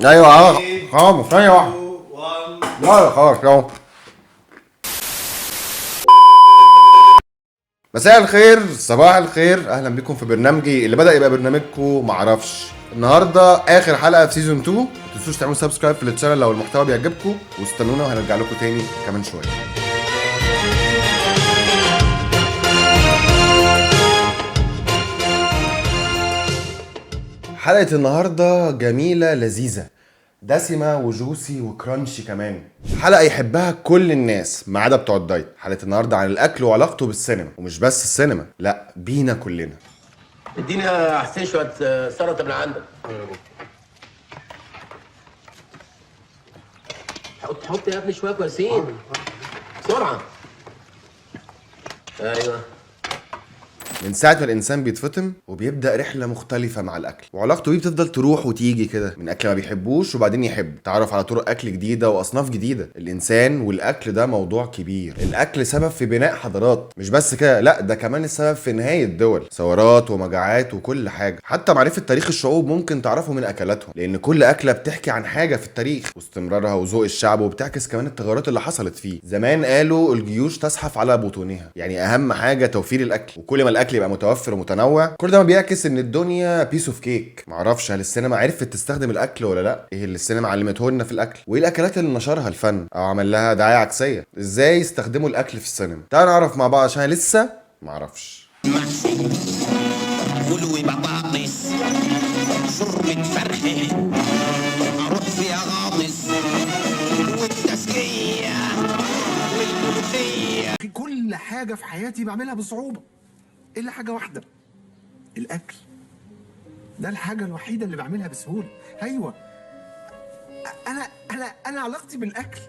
ايوه خلاص ثانية واحدة. لا خلاص اهو. مساء الخير، صباح الخير، اهلا بكم في برنامجي اللي بدأ يبقى برنامجكم معرفش. النهارده اخر حلقة في سيزون 2، ما تنسوش تعملوا سبسكرايب في الشانل لو المحتوى بيعجبكم، واستنونا وهنرجع لكم تاني كمان شوية. حلقة النهاردة جميلة لذيذة، دسمة وجوسي وكرانشي كمان. حلقة يحبها كل الناس ما عدا بتوع الدايت. حلقة النهاردة عن الأكل وعلاقته بالسينما، ومش بس السينما، لا بينا كلنا. اديني يا حسين شويه سلطه من عندك. حط يا ابني شويه كويسين بسرعه. ايوه. من ساعة ما الإنسان بيتفطم وبيبدأ رحلة مختلفة مع الأكل، وعلاقته بيه بتفضل تروح وتيجي كده، من أكل ما بيحبوش وبعدين يحب، تعرف على طرق أكل جديدة وأصناف جديدة. الإنسان والأكل ده موضوع كبير. الأكل سبب في بناء حضارات، مش بس كده، لا ده كمان السبب في نهاية دول، ثورات ومجاعات وكل حاجة. حتى معرفة تاريخ الشعوب ممكن تعرفه من أكلاتهم، لأن كل أكلة بتحكي عن حاجة في التاريخ واستمرارها وذوق الشعب، وبتعكس كمان التغيرات اللي حصلت فيه. زمان قالوا الجيوش تزحف على بطونها، يعني أهم حاجة توفير الأكل، وكل ما الأكل يبقى متوفر ومتنوع كل ده ما بيعكس ان الدنيا بيس اوف كيك. معرفش هل السينما عرفت تستخدم الاكل ولا لا؟ ايه اللي السينما علمته لنا في الاكل؟ وايه الاكلات اللي نشرها الفن او عمل لها دعايه عكسيه؟ ازاي استخدموا الاكل في السينما؟ تعالوا نعرف مع بعض عشان أنا لسه معرفش. محشي ولوي بطاطس شوربة فرخة أروح فيها غامص والتسكية والملوخية. كل حاجة في حياتي بعملها بصعوبة إلا حاجة واحدة، الأكل. ده الحاجة الوحيدة اللي بعملها بسهولة. أيوة، أنا علاقتي بالأكل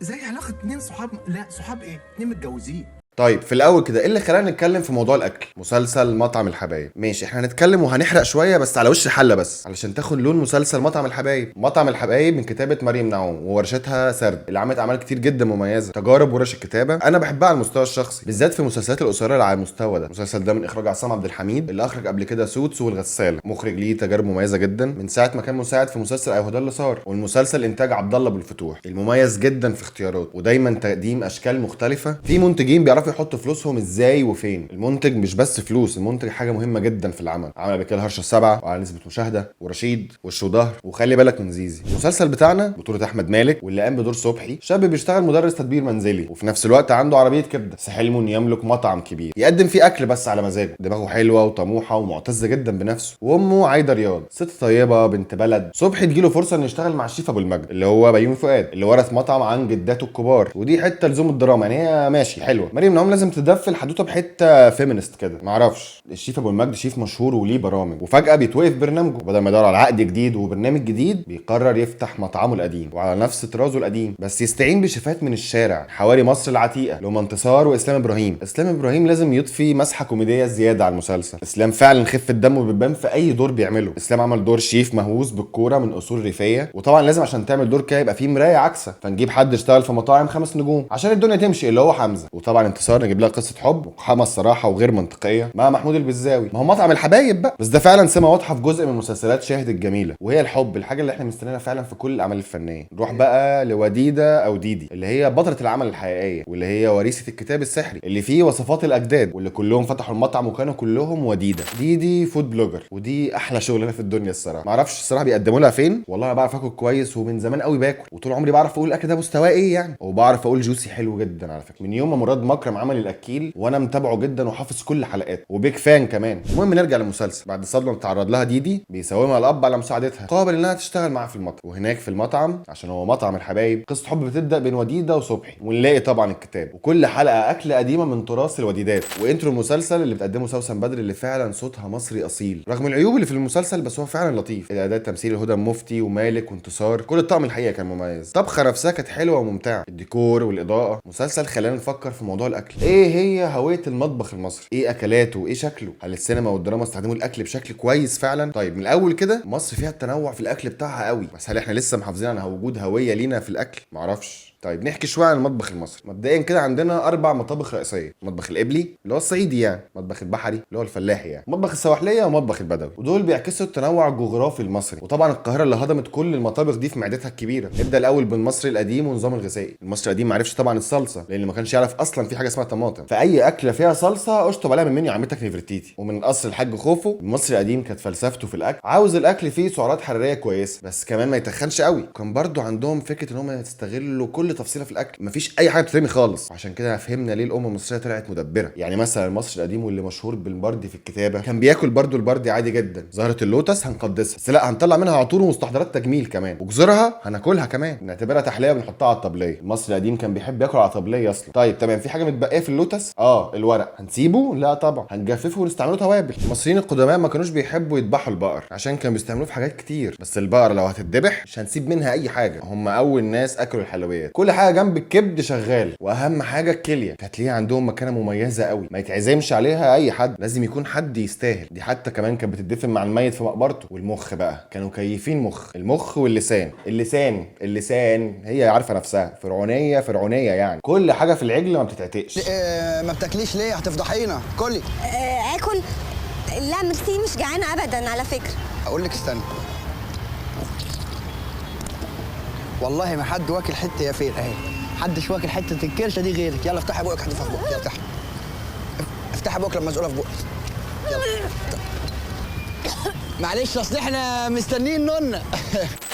زي علاقة اتنين صحاب. لا صحاب إيه؟ اتنين متجوزين. طيب في الاول كده ايه اللي خلانا نتكلم في موضوع الاكل؟ مسلسل مطعم الحبايب. ماشي احنا هنتكلم وهنحرق شويه بس على وش الحله، بس علشان تاخد لون مسلسل مطعم الحبايب. مطعم الحبايب من كتابه مريم نعوم وورشتها سرد، اللي عملت اعمال كتير جدا مميزه، تجارب ورش الكتابه انا بحبها على المستوى الشخصي، بالذات في المسلسلات القصيره اللي على المستوى ده. المسلسل ده من اخراج عصام عبد الحميد اللي اخرج قبل كده سوتس والغساله، مخرج ليه تجارب مميزه جدا من ساعه ما كان مساعد في مسلسل ايوه ده اللي صار. والمسلسل انتاج عبد الله ابو الفتوح المميز جدا في اختياراته ودايما تقديم اشكال مختلفه. في منتجين بيعرفوا يحطوا فلوسهم ازاي وفين. المنتج مش بس فلوس، المنتج حاجه مهمه جدا في العمل. عمل قبل كده الهرشه السبعه وعلى نسبه مشاهده ورشيد وش وظهر وخلي بالك من زيزي. المسلسل بتاعنا بطوله احمد مالك واللي قام بدور صبحي، شاب بيشتغل مدرس تدبير منزلي وفي نفس الوقت عنده عربيه كبده، بس حلمه انه يملك مطعم كبير يقدم فيه اكل بس على مزاجه. دماغه حلوه وطموحه ومعتزه جدا بنفسه. وامه عايده رياض ست طيبه بنت بلد. صبحي تجيله فرصه انه يشتغل مع الشيف ابو المجد اللي هو بيومي فؤاد اللي ورث مطعم عن جداته الكبار، ودي حته لزوم الدراما يعني، هي ماشي حلوه. مريم نعوم لازم تدفي الحدوته بحته فيمينست كده. معرفش، الشيف ابو المجد شيف مشهور وليه برامج، وفجاه بيتوقف برنامجه بدل ما يدور على عقد جديد وبرنامج جديد بيقرر يفتح مطعمه القديم وعلى نفس طرازه القديم، بس يستعين بشيفات من الشارع حواري مصر العتيقه اللي هم انتصار واسلام ابراهيم. اسلام ابراهيم لازم يضفي مسحه كوميديه زياده على المسلسل. اسلام فعلا خفه دمه بتبان في اي دور بيعمله. اسلام عمل دور شيف مهووس بالكوره من اصول ريفيه، وطبعا لازم عشان تعمل دور كده يبقى فيه مرايه عكسه، فنجيب حد اشتغل في مطاعم 5 نجوم عشان الدنيا تمشي اللي هو حمزه. وطبعا انتصار نجيب لها قصه حب وقحمه الصراحه وغير منطقيه مع محمود البزاوي. ما هو مطعم الحبايب بقى. بس ده فعلا سمه واضحه في جزء من مسلسلات شاهد الجميله، وهي الحب، الحاجه اللي احنا مستنيينها فعلا في كل الاعمال الفنيه. نروح بقى لوديده او ديدي اللي هي بطله العمل الحقيقيه، واللي هي وريثه الكتاب السحري اللي فيه وصفات الاجداد، واللي كلهم فتحوا المطعم وكانوا كلهم وديده. ديدي فود بلوجر، ودي احلى شغلانه في الدنيا الصراحه. ما اعرفش الصراحه بيقدموا لها فين، والله انا بعرف اكل كويس ومن زمان قوي باكل، وطول عمري بعرف اقول الاكل ده مستواه ايه يعني، وبعرف اقول جوسي حلو جدا على فكره. من يوم ما مراد مكرم عمل الاكيل وانا متابعه جدا وحافظ كل حلقاته وبيك فان كمان. المهم نرجع للمسلسل. بعد الصدمه بتتعرض لها ديدي بيساومها الاب على مساعدتها قابل انها تشتغل معاه في المطعم، وهناك في المطعم عشان هو مطعم الحبايب قصه حب بتبدا بين وديده وصبحي، ونلاقي طبعا الكتاب وكل حلقه اكله قديمه من تراث الوديدات. وانترو المسلسل اللي بتقدمه سوسن بدر اللي فعلا صوتها مصري اصيل رغم العيوب اللي في المسلسل، بس هو فعلا لطيف. الاداء التمثيلي هدى مفتي ومالك وانتصار، كل الطاقم الحقيقه كان مميز. طبخه نفسها كانت حلوه وممتعه، الديكور والاضاءه. مسلسل خلانا نفكر في موضوع الاكل. ايه هي هويه المطبخ المصري؟ ايه اكلاته وايه شكله؟ هل السينما والدراما استخدموا الاكل بشكل كويس فعلا؟ طيب من الاول كده، مصر فيها التنوع في الاكل بتاعها قوي، بس هل احنا لسه محافظين على وجود هويه لينا في الاكل؟ معرفش. طيب نحكي شويه عن المطبخ المصري. مبدئيا كده عندنا 4 مطابخ رئيسيه: المطبخ القبلي اللي هو الصعيدي يعني، المطبخ البحري اللي هو الفلاحي يعني، المطبخ السواحليه، ومطبخ البدوي. ودول بيعكسوا التنوع الجغرافي المصري. وطبعا القاهره اللي هضمت كل المطابخ دي في معدتها الكبيره. نبدا الاول بالمصري القديم ونظام الغذائي. المصري القديم ما عرفش طبعا الصلصه، لان ما كانش يعرف اصلا في حاجه اسمها طماطم، فاي اكله فيها صلصه اشطب عليها من منيو عمتك نفرتيتي. ومن قصر الحاج خوفو المصري القديم كانت فلسفته في الاكل عاوز الاكل فيه سعرات حراريه كويسه، بس كمان ما يتخنش قوي. كان برضو عندهم فكره ان هم يستغلوا كل تفصيله في الاكل، مفيش اي حاجه بتترمي خالص. عشان كده فهمنا ليه الامه المصريه طلعت مدبره. يعني مثلا المصري القديم واللي مشهور بالبردي في الكتابه كان بياكل برضو البردي عادي جدا. زهره اللوتس هنقدسها، بس لا هنطلع منها عطور ومستحضرات تجميل كمان، وجزرها هناكلها كمان، نعتبرها تحليه بنحطها على الطبليه. المصري القديم كان بيحب ياكل على طبليه اصلا. طيب تمام، في حاجه متبقيه في اللوتس؟ الورق. هنسيبه؟ لا طبعا، هنجففه ونستعمله توابل. المصريين القدماء ما كانوش بيحبوا يذبحوا البقر عشان كانوا بيستعملوه في حاجات كتير، بس البقره لو هتتذبح مش هنسيب منها اي حاجه. هم اول ناس اكلوا الحلويات، كل حاجه جنب الكبد شغال، واهم حاجه الكليه. كانت ليها عندهم مكانه مميزه قوي، ما يتعزمش عليها اي حد، لازم يكون حد يستاهل. دي حتى كمان كانت بتدفن مع الميت في مقبرته. والمخ بقى كانوا كيفين المخ واللسان. اللسان هي عارفه نفسها، فرعونيه يعني، كل حاجه في العجل ما بتتعتقش. ما بتاكليش ليه؟ هتفضحينا. كلي. اكل؟ لا ميرسي، مش جعانه ابدا على فكره. اقول لك استنى، والله ما حد واكل حته يا فين اهي، محدش واكل حته الكرشه دي غيرك. يلا افتحي بقك، حد في بقك، يلا افتحي بقك لما مسؤوله في بقك. يلا معلش اصل احنا مستنيين نونا.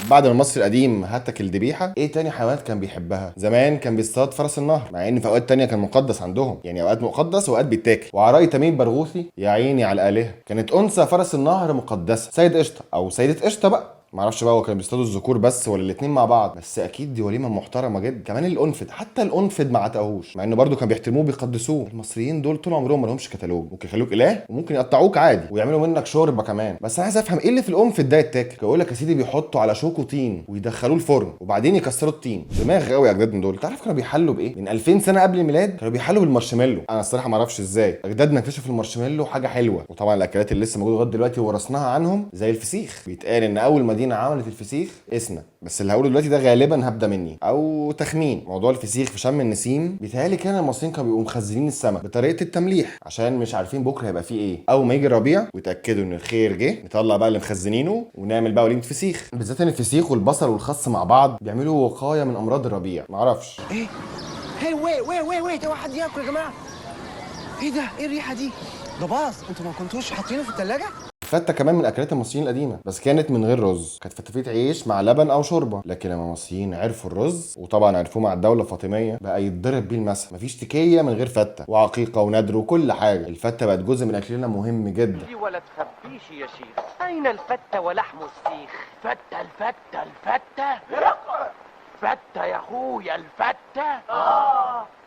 بعد ما المصري القديم هتك الذبيحه، ايه تاني حيوانات كان بيحبها؟ زمان كان بيصطاد فرس النهر، مع ان في اوقات تانية كان مقدس عندهم، يعني اوقات مقدس واوقات بيتاكل. وعلى راي تميم برغوثي، يا عيني على الالهه، كانت انثى فرس النهر مقدسه، سيد قشطه او سيده قشطه بقى. معرفش بقى هو كانوا بيصطادوا الذكور بس ولا الاثنين مع بعض، بس اكيد دي وليمه محترمه جدا. كمان الانفد، حتى الانفد ما عتقهوش، مع انه برضو كان بيحترموه بيقدسوه. المصريين دول طول عمرهم ما لهمش كتالوج، ممكن يخلوك اله وممكن يقطعوك عادي ويعملوا منك شوربه كمان. بس انا عايز افهم ايه اللي في الانفد ده يتاكل؟ يقول لك يا سيدي بيحطوا على شوكه طين ويدخلوه الفرن وبعدين يكسروا الطين. دماغ قوي يا اجدادنا دول. تعرف كانوا بيحلوا بايه؟ من 2000 سنه قبل الميلاد كانوا بيحلوا بالمارشميلو. انا الصراحه ما اعرفش ازاي اجدادنا اكتشفوا المارشميلو حاجه حلوه. وطبعا الاكلات اللي لسه موجوده لغايه دلوقتي ورثناها عنهم زي الفسيخ. بيتقال ان اول مدينه عملت الفسيخ اسنا، بس اللي هقوله دلوقتي ده غالبا هبدا مني او تخمين. موضوع الفسيخ في شم النسيم بيتهيألي كان المصريين كانوا بيبقوا مخزنين السمك بطريقه التمليح عشان مش عارفين بكره هيبقى فيه ايه. اول ما يجي الربيع ويتاكدوا ان الخير جه، نطلع بقى اللي مخزنينه ونعمل بقى وليمه فسيخ. بالذات ان الفسيخ والبصل والخس مع بعض بيعملوا وقايه من امراض الربيع. معرفش ايه؟ هي وي ده واحد ياكل يا جماعه. ايه ده؟ ايه الريحه دي؟ ده باظ. انتوا ما كنتوش حاطينه في الثلاجه؟ الفته كمان من اكلات المصريين القديمه، بس كانت من غير رز، كانت فتافيت عيش مع لبن او شوربه. لكن لما المصريين عرفوا الرز وطبعا عرفوه مع الدوله الفاطميه بقى يتضرب بيه المثل. مفيش تكيه من غير فته، وعقيقه وندر وكل حاجه. الفته بقت جزء من اكلنا مهم جدا. ولا تخبيش يا شيخ، اين الفته ولحم السيخ؟ الفته فتة يا اخويا، الفتة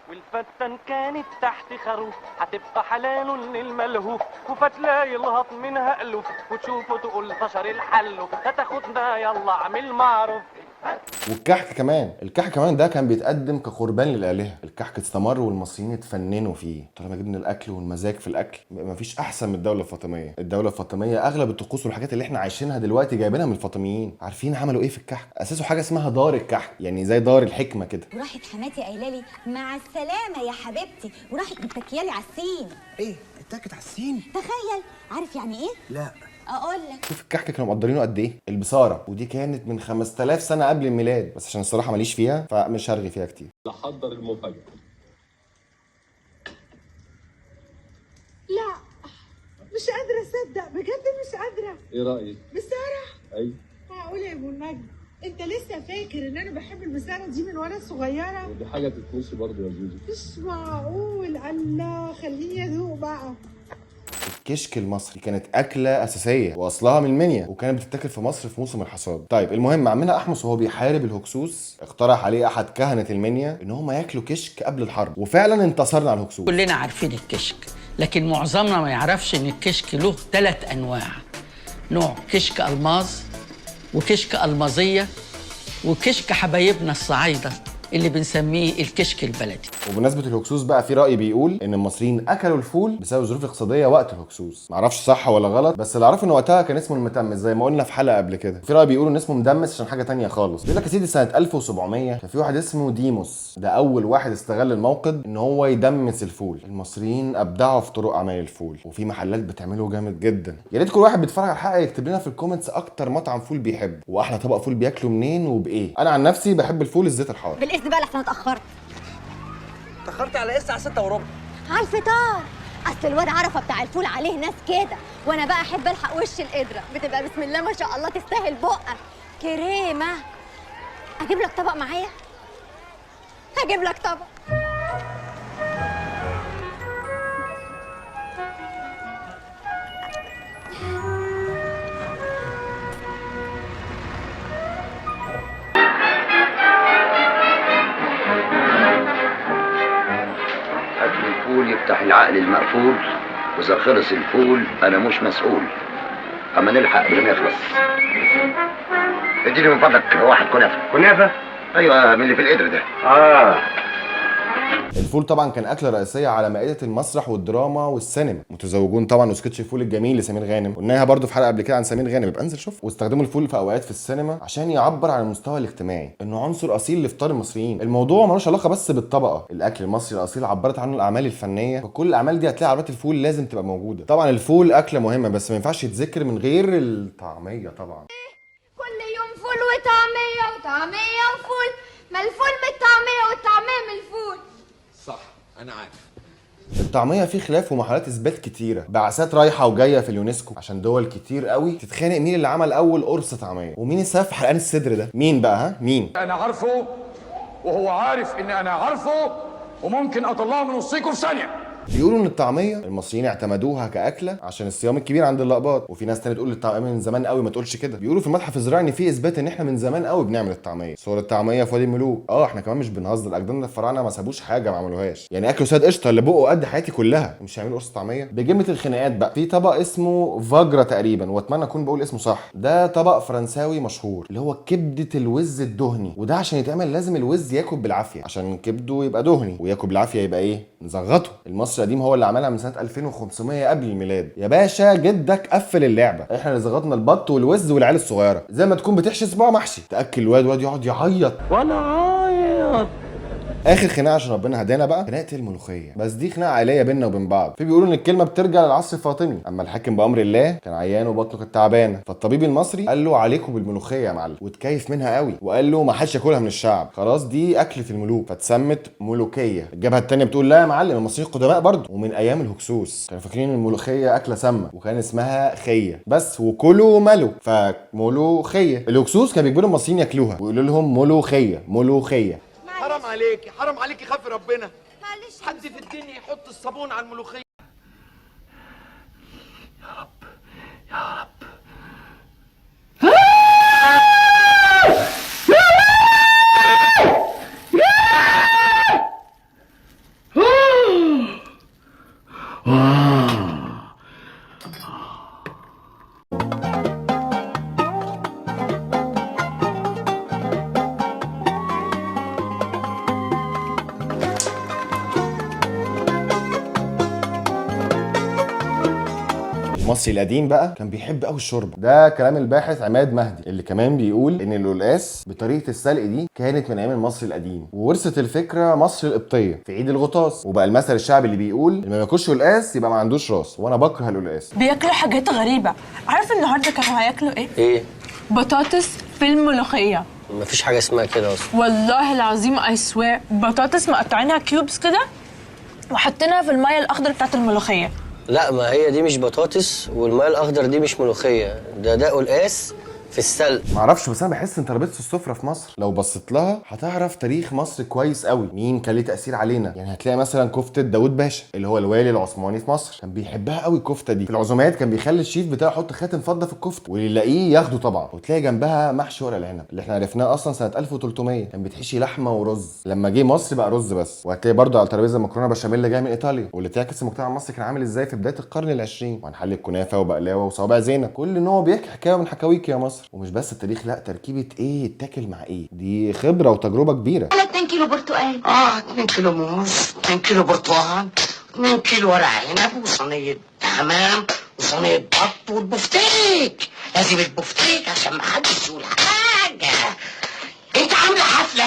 والفتة ان كانت تحت خروف هتبقى حلال للملهوف، وفتلاقي الهط منها ألوف وتشوفه تقول طشر الحلو، هتاخدنا يلا اعمل معروف. والكحك كمان، الكحك كمان ده كان بيتقدم كقربان للآلهة. الكحك استمر والمصريين اتفننوا فيه. طالما جبنا الاكل والمزاج في الاكل مفيش احسن من الدوله الفاطميه. الدوله الفاطميه اغلب الطقوس والحاجات اللي احنا عايشينها دلوقتي جايبينها من الفاطميين. عارفين عملوا ايه في الكحك؟ اسسوا حاجه اسمها دار الكحك، يعني زي دار الحكمه كده. وراحت حماتي قايله لي مع السلامه يا حبيبتي، وراحت متكيالي على السين. ايه؟ اتاكت على السين؟ تخيل. عارف يعني ايه؟ لا. اقول لك. شوف الكحك كانوا مقدرينه قد ايه. البصاره، ودي كانت من 5000 سنه قبل الميلاد، بس عشان الصراحه ماليش فيها فمش هرغي فيها كتير. حضر المفاجاه. لا مش قادره اصدق بجد، مش قادره. ايه رايك؟ مسارة؟ ايوه. معقوله يا ابو المجد انت لسه فاكر ان انا بحب المسارة دي من وانا صغيره؟ ودي حاجه تتنسي برضه يا زوزو. مش معقول. الله، خليني ادوق بقى. الكشك المصري كانت اكله اساسيه واصلها من المنيا، وكانت بتتاكل في مصر في موسم الحصاد. طيب المهم عمنا احمس وهو بيحارب الهكسوس اقترح عليه احد كهنه المنيا ان هم ياكلوا كشك قبل الحرب، وفعلا انتصرنا على الهكسوس. كلنا عارفين الكشك، لكن معظمنا ما يعرفش ان الكشك له 3 انواع. نوع كشك الماظ، وكشك المازيه، وكشك حبايبنا الصعايده اللي بنسميه الكشك البلدي. وبمناسبه الهكسوس بقى، في راي بيقول ان المصريين اكلوا الفول بسبب الظروف الاقتصاديه وقت الهكسوس. معرفش صح ولا غلط، بس اللي اعرفه ان وقتها كان اسمه المتمس زي ما قلنا في حلقه قبل كده. في راي بيقولوا ان اسمه مدمس عشان حاجه تانية خالص. بيقول لك يا سيدي سنه 1700 كان في واحد اسمه ديموس، ده اول واحد استغل الموقد ان هو يدمس الفول. المصريين ابدعوا في طرق عمل الفول، وفي محلات بتعمله جامد جدا. يا ريت كل واحد بيتفرج على الحلقه يكتب لنا في الكومنتس اكتر مطعم فول بيحبه، واحلى طبق فول بياكله منين وبايه. انا عن نفسي بحب الفول الزيت الحار. بالاذن بقى لحسن اتاخرت. اتاخرت على ايه؟ الساعه 6 وربع. على الفطار. اصل الواد عرفه بتاع الفول عليه ناس كده، وانا بقى احب الحق وش القدره، بتبقى بسم الله ما شاء الله تستاهل بقك. كريمه. اجيب لك طبق معايا؟ هجيب لك طبق. أكل الفول يفتح العقل المقفول، وإذا خلص الفول أنا مش مسؤول. أما نلحق قبل ما يخلص. اديني من فضلك واحد كنافة. كنافة؟ أيوه من اللي في القدر ده. الفول طبعا كان اكله رئيسيه على مائده المسرح والدراما والسينما. متزوجون طبعا وسكتش الفول الجميل لسمير غانم، قلناها برده في حلقه قبل كده عن سمير غانم، يبقى انزل شوف. واستخدموا الفول في اوقات في السينما عشان يعبر عن المستوى الاجتماعي، انه عنصر اصيل لافطار المصريين. الموضوع ملوش علاقه بس بالطبقه، الاكل المصري الاصيل عبرت عنه الاعمال الفنيه، فكل الاعمال دي هتلاقي عربيات الفول لازم تبقى موجوده. طبعا الفول اكله مهمه بس ما ينفعش يتذكر من غير الطعميه طبعا. كل يوم فول وطعميه وطعميه وفول، ما الفول من الطعميه والطعميه من الفول. صح انا عارف. الطعميه في خلاف ومحاولات اثبات كتيره، بعثات رايحه وجايه في اليونسكو عشان دول كتير قوي تتخانق مين اللي عمل اول قرص طعميه، ومين السبب في حرقان الصدر ده. مين بقى؟ ها مين؟ انا عارفه وهو عارف ان انا عارفه، وممكن اطلعه من وسطيكم في ثانيه. بيقولوا ان الطعميه المصريين اعتمدوها كاكله عشان الصيام الكبير عند اللقباط، وفي ناس تانية تقول الطعميه من زمان قوي ما تقولش كده. بيقولوا في المتحف الزراعي ان في اثبات ان احنا من زمان قوي بنعمل الطعميه، صور الطعميه في وادي الملوك. احنا كمان مش بنهزر، اجدادنا الفراعنه ما سابوش حاجه ما عملوهاش، يعني اكلوا سيد قشطه اللي بقه قد حياتي كلها، مش هيعملوا قرص طعميه. بجمله الخناقات بقى في طبق اسمه فاجرا تقريبا، واتمنى اكون بقول اسمه صح. ده طبق فرنساوي مشهور اللي هو كبده الوز الدهني، وده عشان يتعمل لازم الوز ياكل بالعافيه عشان كبده يبقى دهني، وياكل بالعافيه يبقى ايه؟ نزغطه. المصري القديم هو اللي عملها من سنه 2500 قبل الميلاد. يا باشا جدك قفل اللعبه، احنا اللي زغطنا البط والوز والعيال الصغيره، زي ما تكون بتحشي صباع محشي، تاكل الواد يقعد يعيط وانا عيط. اخر خناقه عشان ربنا هدانا بقى خناقه الملوخيه، بس دي خناقه عائليه بيننا وبين بعض. في بيقولوا ان الكلمه بترجع للعصر الفاطمي، اما الحاكم بامر الله كان عيان وبطنه كانت تعبانه، فالطبيب المصري قال له عليكم بالملوخيه يا معلم، واتكيف منها قوي وقال له ما حدش ياكلها من الشعب، خلاص دي اكله الملوك، فاتسمت ملوكيه. الجبهه الثانيه بتقول لا يا معلم، المصريين القدماء برضه ومن ايام الهكسوس كانوا فاكرين الملوخيه اكله سامه وكان اسمها خيه بس، وكلوا ملو فملوخيه. الهكسوس كانوا بيجبروا المصريين ياكلوها ويقولوا لهم ملوخيه ملوخيه. حرام عليكي حرام عليكي، خافي ربنا. معلش حد في الدنيا يحط الصابون على الملوخيه. يا رب يا رب. المصري القديم بقى كان بيحب قوي الشوربه، ده كلام الباحث عماد مهدي اللي كمان بيقول ان القلقاس بطريقه السلق دي كانت من ايام المصري القديم، وورثت الفكره مصر القبطيه في عيد الغطاس، وبقى المثل الشعبي اللي بيقول اللي ما بياكلش قلقاس يبقى ما عندوش راس، وانا بكره القلقاس. بياكلوا حاجات غريبه. عارف النهارده كانوا هياكلوا ايه؟ ايه؟ بطاطس في الملوخيه. مفيش حاجه اسمها كده اصلا والله العظيم اي سوير، بطاطس مقطعينها كيوبس كده وحاطينها في الميه الاخضر بتاعت الملوخيه. لا، ما هي دي مش بطاطس، والماء الاخضر دي مش ملوخيه، ده قلقاس في السلق. معرفش بس انا بحس ان ترابيزه السفره في مصر لو بصيت لها هتعرف تاريخ مصر كويس قوي، مين كان ليه تاثير علينا. يعني هتلاقي مثلا كفته داوود باشا اللي هو الوالي العثماني في مصر، كان بيحبها قوي الكفته دي. في العزومات كان بيخلي الشيف بتاعه يحط خاتم فضه في الكفته واللي يلاقيه ياخده طبعا، وتلاقي جنبها محشي ورق العنب اللي احنا عرفناه اصلا سنه 1300 كان بيتحشي لحمه ورز، لما جه مصر بقى رز بس. وهتلاقي برده على الترابيزه مكرونه بشاميل جايه من ايطاليا، واللي تعكس المجتمع المصري كان عامل ازاي في بدايه القرن ال20، وهنحل الكنافه وبقلاوه وصوابع زينب، كل نوع بيحكي حكايه من حكاويك يا مصر. مصر. ومش بس التاريخ، لا، تركيبه ايه يتاكل مع ايه، دي خبره وتجربه كبيره. على 2 كيلو برتقال. 2 كيلو موز، 2 كيلو برتقال، 2 كيلو ورق عنب، وصينية حمام، وصينية بط، والبفتيك. لازم البفتيك عشان محدش يقول حاجة. انت عاملة حفلة.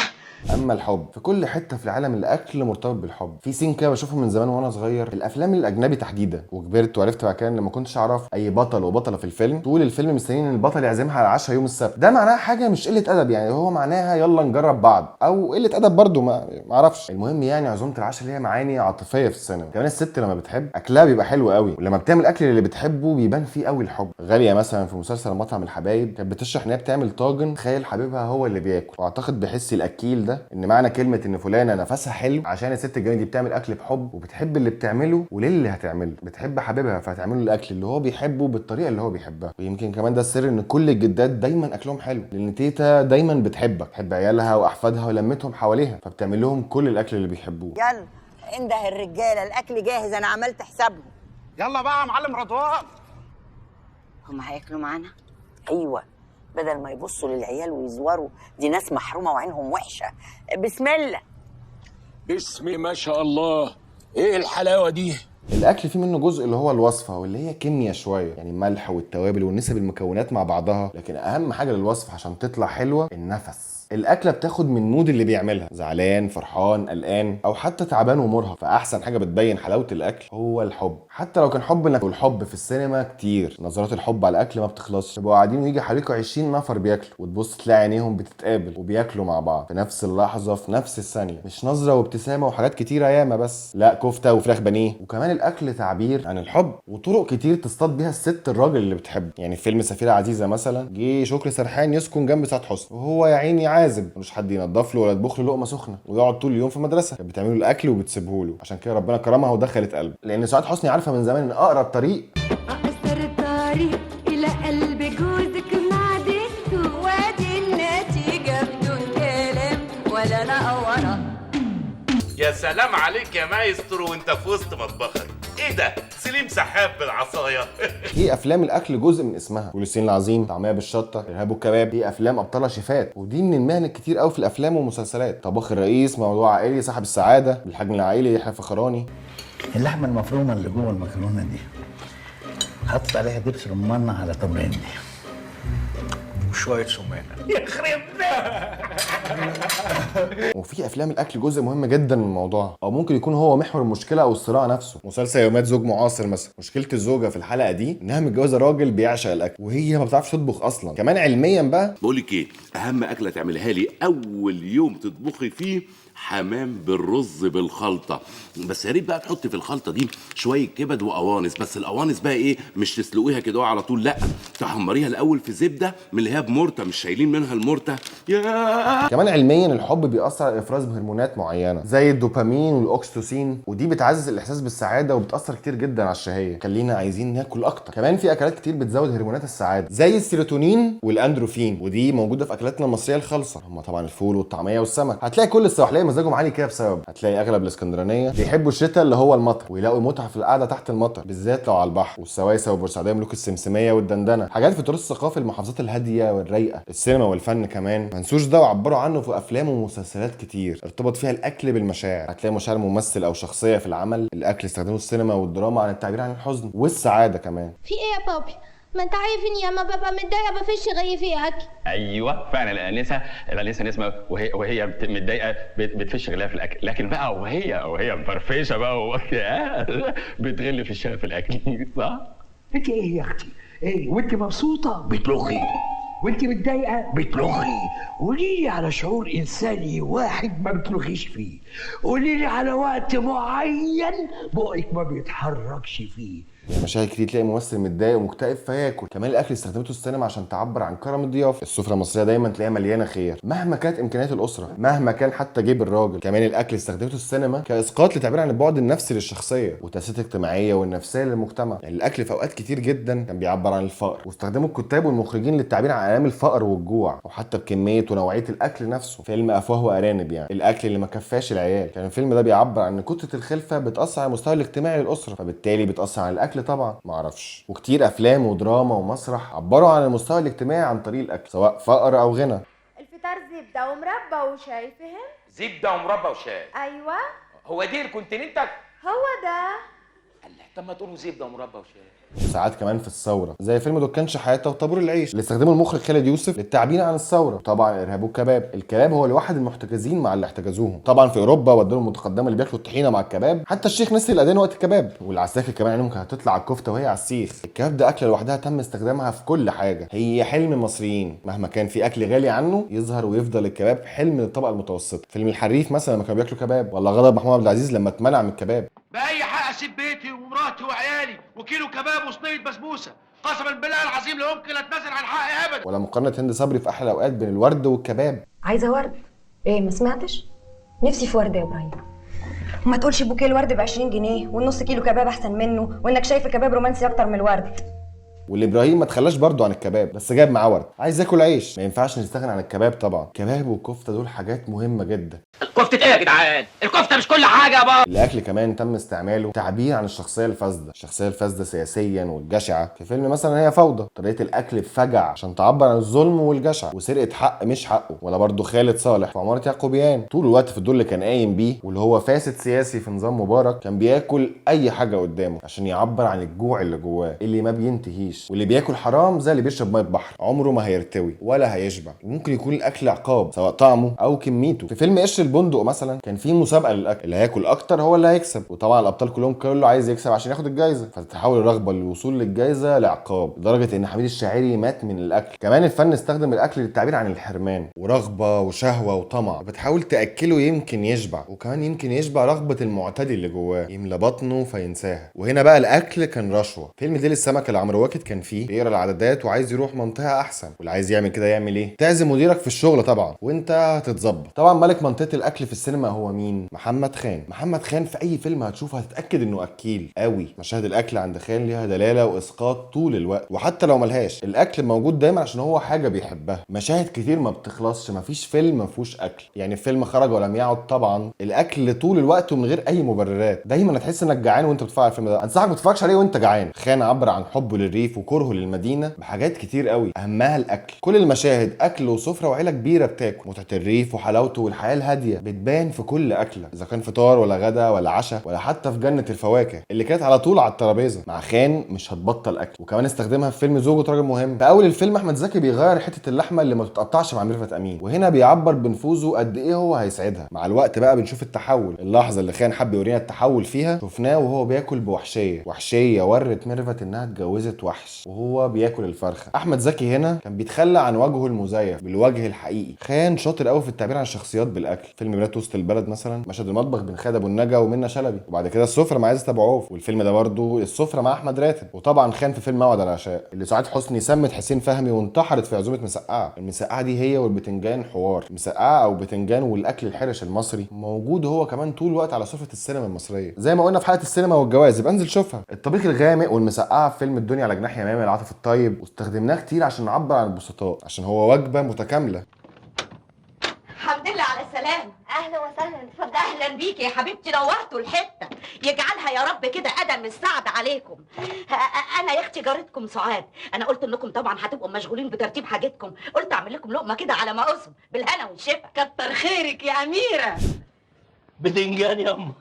اما الحب في كل حته في العالم، الاكل مرتبط بالحب. في سين كده بشوفه من زمان وانا صغير في الافلام الاجنبي تحديدا، وكبرت وعرفت بعد كده ان ما كنتش اعرف اي بطل وبطله في الفيلم طول الفيلم مستنيين ان البطل يعزمها على العشاء يوم السبت. ده معناها حاجه مش قله ادب، يعني هو معناها يلا نجرب بعض، او قله ادب برده، ما اعرفش. المهم يعني عزومه العشاء ليها معاني عاطفيه في السينما. كمان الست لما بتحب اكلها بيبقى حلو قوي، ولما بتعمل اكل اللي بتحبه بيبان فيه قوي الحب. غاليه مثلا في مسلسل مطعم الحبايب كانت بتشرح ان هي بتعمل طاجن تخيل حبيبها هو اللي بياكل، واعتقد بحس الاكيل ده ان معنى كلمه ان فلانه نفسها حلو عشان الست الجميله دي بتعمل اكل بحب وبتحب اللي بتعمله وللي هتعمله، بتحب حبيبها فهتعمله الاكل اللي هو بيحبه بالطريقه اللي هو بيحبها. ويمكن كمان ده السر ان كل الجدات دايما اكلهم حلو، لان تيتا دايما بتحبك، تحب عيالها واحفادها ولمتهم حواليها، فبتعمل لهم كل الاكل اللي بيحبوه. يلا انده الرجاله، الاكل جاهز، انا عملت حسابهم. يلا بقى يا معلم رضوان. هم هياكلوا معانا؟ ايوه، بدل ما يبصوا للعيال ويزوروا، دي ناس محرومه وعينهم وحشه. بسم الله. بسم ما شاء الله، ايه الحلاوه دي؟ الاكل فيه منه جزء اللي هو الوصفه، واللي هي كيمياء شويه، يعني الملح والتوابل ونسب المكونات مع بعضها. لكن اهم حاجه للوصفه عشان تطلع حلوه النفس. الاكله بتاخد من مود اللي بيعملها، زعلان، فرحان، قلقان، او حتى تعبان ومرهق. فاحسن حاجه بتبين حلاوه الاكل هو الحب، حتى لو كان حب انك. والحب في السينما كتير، نظرات الحب على الاكل ما بتخلصش. تبقوا قاعدين ويجي حواليكوا 20 نفر بياكلوا، وتبص تلاقي عينيهم بتتقابل وبياكلوا مع بعض في نفس اللحظه في نفس الثانيه. مش نظره وابتسامه وحاجات كتيره ياما بس، لا، كفته وفراخ بانيه. وكمان الاكل تعبير عن الحب، وطرق كتير تصطاد بيها الست الراجل اللي بتحبه. يعني في فيلم سفيرة عزيزة مثلا، جه شكري سرحان يسكن جنب سعاد حسني، وهو يا عيني عازب، مش حد ينضف له ولا يطبخ له لقمه سخنه، ويقعد طول اليوم في المدرسه. كانت بتعمل له الاكل وبتسيبه له، عشان كده ربنا كرمها ودخلت قلبه. لان سعاد حسني عارفه من زمان ان اقرب طريق الطريق إلى قلب جوزك معدته، وادي النتيجة بدون كلام ولا نقورة. يا سلام عليك يا مايسترو وانت في وسط مطبخك. ايه ده؟ سليم سحاب بالعصايه. في افلام الاكل جزء من اسمها، فول الصين العظيم، طعميه بالشطه، ارهاب والكباب. في افلام ابطالها شيفات، ودي من المهن الكتير قوي في الافلام والمسلسلات. طباخ الرئيس، موضوع عائلي، صاحب السعاده، بالحجم العائلي، يحيى فخراني. اللحمه المفرومه اللي جوه المكرونه دي حط عليها دبس رمان على تمرين وشويه سمانه. يخرب وفي افلام الاكل جزء مهم جدا من الموضوع، او ممكن يكون هو محور المشكله او الصراع نفسه. مسلسل يوميات زوج معاصر مثلا، مشكله الزوجه في الحلقه دي انها متجوزه راجل بيعشق الاكل، وهي ما بتعرفش تطبخ اصلا. كمان علميا بقى، بقول لك ايه، اهم اكله تعملها لي اول يوم تطبخي فيه حمام بالرز بالخلطه. بس يا ريت بقى تحطي في الخلطه دي شويه كبد وقوانص، بس القوانص بقى ايه، مش تسلقيها كده على طول، لا، تحمريها الاول في زبده من اللي هي بمرته، مش شايلين منها المرته. يا كمان علميا الحب بيأثر على افراز هرمونات معينه زي الدوبامين والاكسيتوسين، ودي بتعزز الاحساس بالسعاده وبتأثر كتير جدا على الشهيه، خلينا عايزين ناكل اكتر. كمان في اكلات كتير بتزود هرمونات السعاده زي السيروتونين والاندروفين، ودي موجوده في اكلاتنا المصريه الخالصه، هم طبعا الفول والطعميه والسمك. هتلاقي كل السواحليه مزاجهم عالي كده بسبب. هتلاقي اغلب الاسكندرانيه بيحبوا الشتاء اللي هو المطر، ويلاقوا متعه في القعده تحت المطر بالذات لو على البحر. والسويسه والبورسعيديه ملوك السمسميه والدندنه، حاجات في التراث الثقافي المحافظات الهاديه والرايقه. السينما والفن كمان منسوش ده، وعبروا عنه في افلام ومسلسلات كتير ارتبط فيها الاكل بالمشاعر. هتلاقي مشاعر ممثل او شخصيه في العمل. الاكل استخدموه السينما والدراما عن التعبير عن الحزن والسعاده كمان. في ايه يا بابي؟ ما انت عارف اني لما ببقى متضايقه بفش غير في اكل. ايوه فعلا الانسه نسمه وهي متضايقه بتفش غلها في الاكل، لكن بقى وهي مفرفشه بقى بتغل في الشغل في الاكل. صح؟ انت ايه يا اختي؟ ايه وانت مبسوطه بتلغي، وانت متضايقه بتلغي. قولي لي على شعور انساني واحد ما بتلغيش فيه، قولي لي على وقت معين بقك ما بيتحركش فيه. مشاهد كتير تلاقي ممثل متضايق ومكتئب فياكل. كمان الاكل استخدمته السينما عشان تعبر عن كرم الضيافه. السفره المصريه دايما تلاقيها مليانه خير مهما كانت امكانيات الاسره، مهما كان حتى جيب الراجل. كمان الاكل استخدمته السينما كاسقاط لتعبير عن البعد النفسي للشخصيه والتاسيسات الاجتماعيه والنفسيه للمجتمع. يعني الاكل في اوقات كتير جدا كان بيعبر عن الفقر، واستخدموا الكتاب والمخرجين للتعبير عن الام الفقر والجوع، وحتى بكميه ونوعيه الاكل نفسه. فيلم افواه وارانب، يعني الاكل اللي ما كفاش العيال، كان الفيلم ده بيعبر عن ان كتله الخلفه بتاثر على المستوى الاجتماعي للاسره، فبالتالي بتاثر على الاكل الاكل طبعا؟ معرفش. وكتير افلام ودراما ومسرح عبروا عن المستوى الاجتماعي عن طريق الاكل، سواء فقر او غنى. الفطار زبده ومربى وشاي، فهم؟ زبده ومربى وشاي. ايوه هو دي الكونتيننتال؟ هو ده. طب ما تقولوا زبده ومربى وشاي. وساعات كمان في الثوره، زي فيلم دكان شحاته وطابور العيش اللي استخدمه المخرج خالد يوسف للتعبير عن الثوره. طبعا الارهاب والكباب، الكباب هو لواحد المحتجزين مع اللي احتجزوهم. طبعا في اوروبا ودوا المتقدمه اللي بياكلوا الطحينه مع الكباب، حتى الشيخ نسي الاذان وقت الكباب. والعساكر كمان عينهم كانت هتطلع على الكفته وهي على السيخ. الكباب ده اكله لوحدها تم استخدامها في كل حاجه، هي حلم المصريين مهما كان في اكل غالي عنه يظهر ويفضل الكباب حلم للطبقه المتوسطه. فيلم الحريف مثلا لما كانوا بياكلوا كباب، ولا غضب محمود عبد العزيز لما اتمنع من الكباب. باي حق اسيب بيتي ومراتي وعيالي وكيلو كباب وصينيه بسبوسه؟ قسما بالله العظيم لا يمكن اتنازل عن حقي ابدا. ولا مقارنه هند صبري في احلى الاوقات بين الورد والكباب. عايزه ورد؟ ايه ما سمعتش؟ نفسي في ورد يا ابراهيم. وما تقولش بوكيه الورد ب 20 جنيه والنص كيلو كباب احسن منه، وانك شايف كباب رومانسي اكتر من الورد. والابراهيم ما تخلاش برضه عن الكباب، بس جاب معاه ورد. عايز ياكل عيش، ما ينفعش نستغنى عن الكباب طبعا. الكباب والكفته دول حاجات مهمه جدا. الكفته ايه يا جدعان؟ الكفته مش كل حاجه يا بابا. الاكل كمان تم استعماله تعبير عن الشخصيه الفاسده، الشخصيه الفاسده سياسيا والجشعه. في فيلم مثلا هي فوضى، طريقه الاكل بفجع عشان تعبر عن الظلم والجشع وسرقه حق مش حقه. ولا برضه خالد صالح في عماره يعقوبيان، طول الوقت في الدور اللي كان قايم بيه واللي هو فاسد سياسي في نظام مبارك، كان بياكل اي حاجه قدامه عشان يعبر عن الجوع اللي جواه اللي ما بينتهيش. واللي بياكل حرام زي اللي بيشرب ميه بحر، عمره ما هيرتوي ولا هيشبع. وممكن يكون الاكل عقاب سواء طعمه او كميته. في فيلم قشر البندق مثلا كان في مسابقه للاكل، اللي هياكل اكتر هو اللي هيكسب. وطبعا الابطال كلهم كله عايز يكسب عشان ياخد الجائزه، فتتحول الرغبه للوصول للجائزه لعقاب، لدرجه ان حميد الشاعري مات من الاكل. كمان الفن استخدم الاكل للتعبير عن الحرمان ورغبه وشهوه وطمع، بتحاول تاكله يمكن يشبع، وكمان يمكن يشبع رغبه المعتدي اللي جواه، يملى بطنه فينساها. وهنا بقى الاكل كان رشوه. فيلم ديل السمك اللي عمرو واكد كان فيه بيقرا العدادات وعايز يروح منطقه احسن، واللي عايز يعمل كده يعمل ايه؟ تعزم مديرك في الشغل طبعا وانت هتتظبط. طبعا ملك منطقه الاكل في السينما هو مين؟ محمد خان. محمد خان في اي فيلم هتشوفه هتتاكد انه اكيل قوي. مشاهد الاكل عند خان ليها دلاله واسقاط طول الوقت، وحتى لو ملهاش الاكل موجود دايما عشان هو حاجه بيحبها. مشاهد كتير ما بتخلصش، مفيش فيلم ما فيهوش اكل. يعني فيلم خرج ولم يعد طبعا الاكل طول الوقت ومن غير اي مبررات. دايما هتحس انك جعان وانت بتتفرج على الفيلم ده. انصحك ما تتفرجش عليه وانت جعان. خان عبر عن حبه للريف وكرهه للمدينه بحاجات كتير قوي، اهمها الاكل. كل المشاهد اكل وسفره وعيله كبيره بتاكل. متعه الريف وحلاوته والحياه الهاديه بتبان في كل اكله، اذا كان فطار ولا غدا ولا عشاء ولا حتى في جنه الفواكه اللي كانت على طول على الترابيزه. مع خان مش هتبطل اكل. وكمان استخدمها في فيلم زوجة راجل مهم. في اول الفيلم احمد زكي بيغير حته اللحمه اللي ما بتتقطعش مع ميرفت امين، وهنا بيعبر بنفوذه قد ايه هو هيسعدها. مع الوقت بقى بنشوف التحول. اللحظه اللي خان حب يورينا التحول فيها شفناه وهو بياكل بوحشيه. وحشيه ورت ميرفت انها اتجوزت وحش وهو بياكل الفرخه. احمد زكي هنا كان بيتخلى عن وجهه المزيف بالوجه الحقيقي. خان شاطر قوي في التعبير عن الشخصيات بالاكل. فيلم بنات وسط البلد مثلا مشهد المطبخ بين خالد ابو النجا ومنى شلبي، وبعد كده السفره مع عزت ابو عوف، والفيلم ده برضو السفره مع احمد راتب. وطبعا خان في فيلم موعد على العشاء اللي سعاد حسني سمت حسين فهمي وانتحرت في عزومه مسقعه. المسقعه دي هي والبتنجان حوار. مسقعه او بتنجان والاكل الحرش المصري موجود هو كمان طول الوقت على سفره السينما المصريه، زي ما قلنا في حلقه السينما والجواز يبقى انزل شوفها. الطبيخ الغامق والمسقعه في فيلم الدنيا على جناح يمامي العاطف الطيب، واستخدمناه كتير عشان نعبر عن البسطاء، عشان هو وجبه متكامله. الحمد لله على السلامة. أهلا وسهلا، اتفضل. أهلا بيكي يا حبيبتي، نورتوا الحتة. يجعلها يا رب كده قدم السعد عليكم. أنا يا أختي جارتكم سعاد. أنا قلت إنكم طبعا هتبقوا مشغولين بترتيب حاجتكم، قلت أعمل لكم لقمة كده على ما أقسم بالهنا والشفا. كتر خيرك يا أميرة. بتنجان يا أما،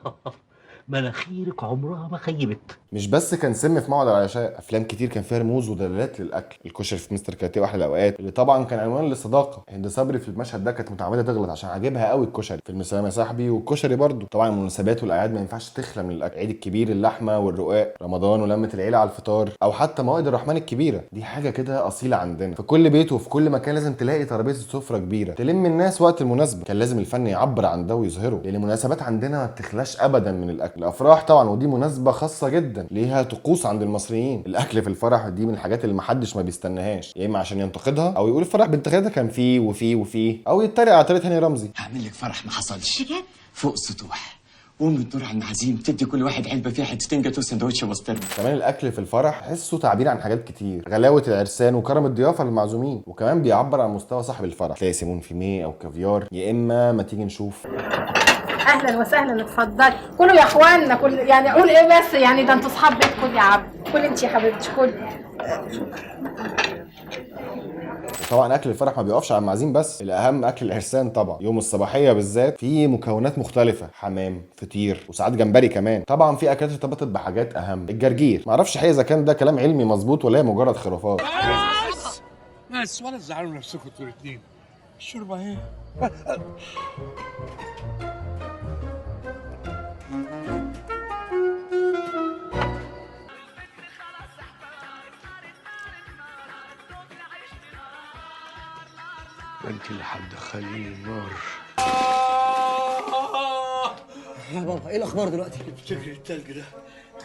مناخيرك عمرها ما خيبت. مش بس كان سم في موعد على العشاء، افلام كتير كان فيها رموز ودلالات للاكل. الكشري في مستر كاراتيه واحلى الاوقات اللي طبعا كان عنوان للصداقه. هند صبري في المشهد ده كانت متعمده تغلط عشان عاجبها قوي الكشري. فيلم سلام يا صاحبي والكشري برضو. طبعا المناسبات والاعياد ما ينفعش تخلى من الاكل. عيد الكبير اللحمه والرقاق، رمضان ولمه العيله على الفطار، او حتى موائد الرحمن الكبيره. دي حاجه كده اصيله عندنا. في كل بيت وفي كل مكان لازم تلاقي ترابيزه سفره كبيره تلم الناس وقت المناسبه. كان لازم الفن يعبر عن ده ويظهره، لان المناسبات عندنا ما بتخلاش ابدا من الاكل. الافراح طبعا، ودي مناسبه خاصه جدا ليها طقوس عند المصريين. الاكل في الفرح دي من الحاجات اللي محدش ما بيستناهاش، يا اما عشان ينتقدها او يقول الفرح بنت خالتها كان فيه وفيه وفيه، او يتريق على طريقه هاني رمزي. هعمل لك فرح ما حصلش فوق السطوح، قوم الدور على المعازيم تدي كل واحد علبه فيها حتتين جاتوه سندوتش بسطرمه. كمان الاكل في الفرح تحسه تعبير عن حاجات كتير، غلاوه العرسان وكرم الضيافه للمعزومين، وكمان بيعبر عن مستوى صاحب الفرح. تلاقي سيمون فيميه او كافيار، يا اما ما تيجي نشوف. اهلا وسهلا، اتفضلي كلوا يا اخوانا. كل يعني اقول ايه بس، يعني ده انتوا اصحاب بيتكم يا عبد. كل انت يا حبيبتي كل. طبعا اكل الفرح ما بيقفش على المعازيم بس، الاهم اكل العرسان طبعا. يوم الصباحيه بالذات في مكونات مختلفه، حمام، فطير، وساعات جمبري كمان. طبعا في اكلات ارتبطت بحاجات اهم، الجرجير. معرفش حقيقه اذا كان ده كلام علمي مظبوط ولا هي مجرد خرافات. بس ولا تزعلوا نفسكم انتوا الاثنين، الشوربه اهي. انت اللي هتدخليني النار. يا بابا ايه الاخبار دلوقتي؟ تفتكر التلج ده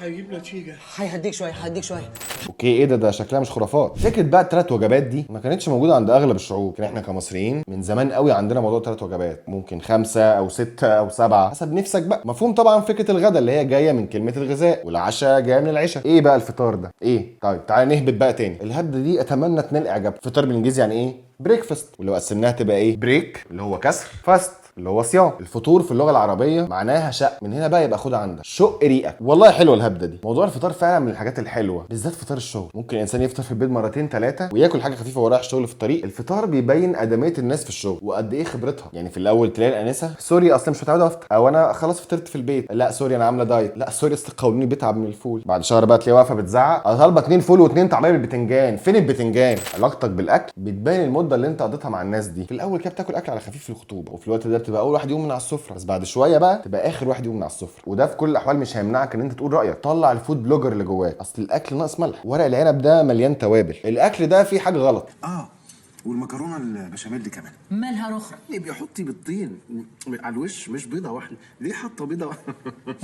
هيجيب نتيجه؟ هيهديك شويه هيهديك شويه. اوكي ايه ده شكلها مش خرافات. فكره بقى الثلاث وجبات دي ما كانتش موجوده عند اغلب الشعوب. كان احنا كمصريين من زمان قوي عندنا موضوع 3 وجبات، ممكن 5 أو 6 أو 7 حسب نفسك بقى. مفهوم طبعا فكره الغداء اللي هي جايه من كلمه الغذاء، والعشاء جايه من العشاء. ايه بقى الفطار ده؟ ايه؟ طيب تعالى نهبط بقى تاني. الهبده دي اتمنى تنال اعجاب. فطار بالانجليزي يعني ايه؟ بريكفاست. ولو قسمناها تبقى ايه؟ بريك اللي هو كسر، فاست اللي هو صيام. الفطور في اللغه العربيه معناها شق. من هنا بقى يبقى خد عندك شق ريقك. والله حلوه الهبده دي. موضوع الفطار فعلا من الحاجات الحلوه، بالذات فطار الشغل. ممكن الانسان يفطر في البيت مرتين 3 وياكل حاجه خفيفه ورايح الشغل في الطريق. الفطار بيبين ادميه الناس في الشغل وقد ايه خبرتها. يعني في الاول تلاقي الانسه سوري اصلا مش متعوده افطر، او انا خلاص فطرت في البيت، لا سوري انا عامله دايت، لا سوري اصل قولوني بيتعب من الفول. بعد شهر بقى تلاقيها واقفه بتزعق انا طالبه 2 فول و2 طعميه بالبتنجان. فين البتنجان؟ علاقتك بالاكل بتبين المده اللي انت قضيتها مع الناس دي. في الاول كده بتاكل اكل على خفيف في الخطوبه، وفي الوقت ده بتبقى اول واحد يقوم من على السفره، بس بعد شويه بقى تبقى اخر واحد يقوم من على السفره. وده في كل الاحوال مش هيمنعك ان انت تقول رايك. طلع الفود بلوجر اللي جواك. اصل الاكل ناقص ملح، ورق العنب ده مليان توابل، الاكل ده فيه حاجه غلط. والمكرونه البشاميل دي كمان مالها رخرة؟ ليه بيحطي بيضتين على الوش مش بيضه واحده؟ ليه حاطه بيضه واحده؟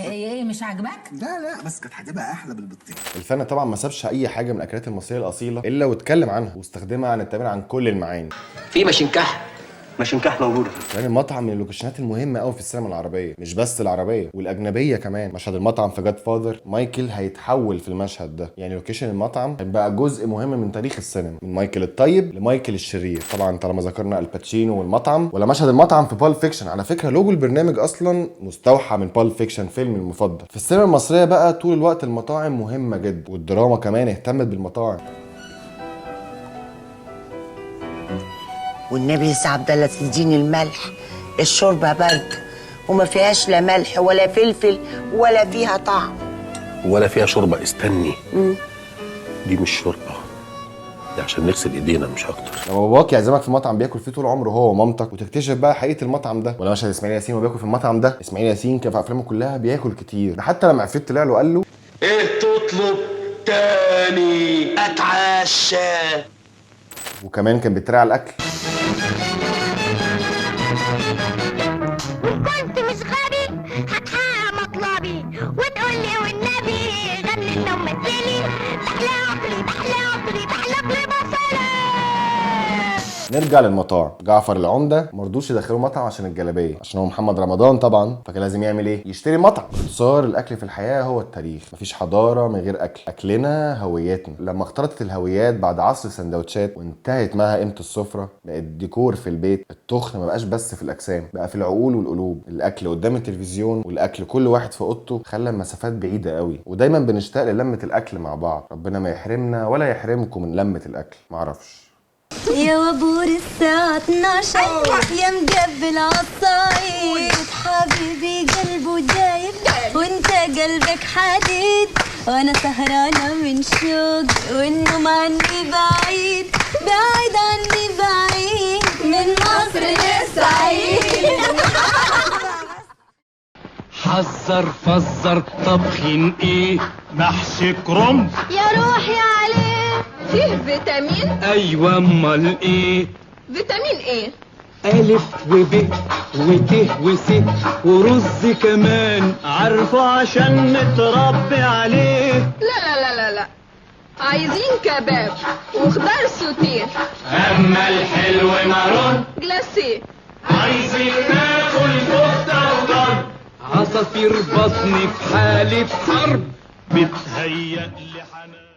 ايه مش عاجباك؟ لا بس كانت هتبقى احلى بالبيضتين. الفن طبعا ما سابش اي حاجه من الاكلات المصريه الاصيله الا واتكلم عنها واستخدمها عن التعبير عن كل المعاني. في ماشينكح موجوده. يعني المطعم من اللوكيشنات المهمه قوي في السينما العربيه، مش بس العربيه والاجنبيه كمان. مشهد المطعم في جاد فاذر، مايكل هيتحول في المشهد ده. يعني لوكيشن المطعم هيبقى جزء مهم من تاريخ السينما، من مايكل الطيب لمايكل الشرير. طبعا طالما ذكرنا الباتشينو والمطعم، ولا مشهد المطعم في بالب فيكشن. على فكره لوجو البرنامج اصلا مستوحى من بالب فيكشن، فيلم المفضل. في السينما المصريه بقى طول الوقت المطاعم مهمه جدا، والدراما كمان اهتمت بالمطاعم. والنبي يا عبد الله تديني الملح، الشوربه برد وما فيهاش لا ملح ولا فلفل ولا فيها طعم ولا فيها شوربه. استني، دي مش شوربه، دي عشان نغسل ايدينا مش اكتر. لما باباك يعزمك في مطعم بياكل فيه طول عمره هو ومامتك، وتكتشف بقى حقيقه المطعم ده. ولا مشهد اسماعيل ياسين وهو بياكل في المطعم ده. اسماعيل ياسين كان في افلامه كلها بياكل كتير، ده حتى لما عفريت طلع له قال له ايه تطلب تاني؟ اتعشى. وكمان كان بيتريق على الاكل. وكنت مش غبي هتحقق مطلبي وتقول لي والنبي غني لو مثلي بحلى عقلي بصلي. نرجع للمطاعم. جعفر العمده مرضوش يدخلوه مطعم عشان الجلابيه، عشان هو محمد رمضان طبعا، فكان لازم يعمل ايه؟ يشتري مطعم. باختصار الاكل في الحياه هو التاريخ، مفيش حضاره من غير اكل. اكلنا هويتنا. لما اختلطت الهويات بعد عصر السندوتشات وانتهت معها قيمه السفره، بقت ديكور في البيت. التخن ما بقاش بس في الاجسام، بقى في العقول والقلوب. الاكل قدام التلفزيون والاكل كل واحد في اوضته خلى المسافات بعيده قوي، ودايما بنشتاق للمه الاكل مع بعض. ربنا ما يحرمنا ولا يحرمكم من لمه الاكل. معرفش. يا وبور الساعة 12 يا مقبل عالصعيد، حبيبي قلبه دايب وانت قلبك حديد، وانا سهرانة من شوق والنوم عني بعيد، بعيد عني بعيد من مصر للصعيد. حذر فزر طبخين ايه؟ محشي كرنب يا روحي عليه فيه فيتامين. ايوه امال ايه؟ فيتامين ايه؟ الف وب وت وس ورز كمان، عارفه عشان نتربي عليه. لا عايزين كباب وخضار سوتيه، اما الحلو مارون جلاسيه، عايزين ناكل كفته وضرب، عصافير بطني في حاله حرب بتهيأ لي حنان.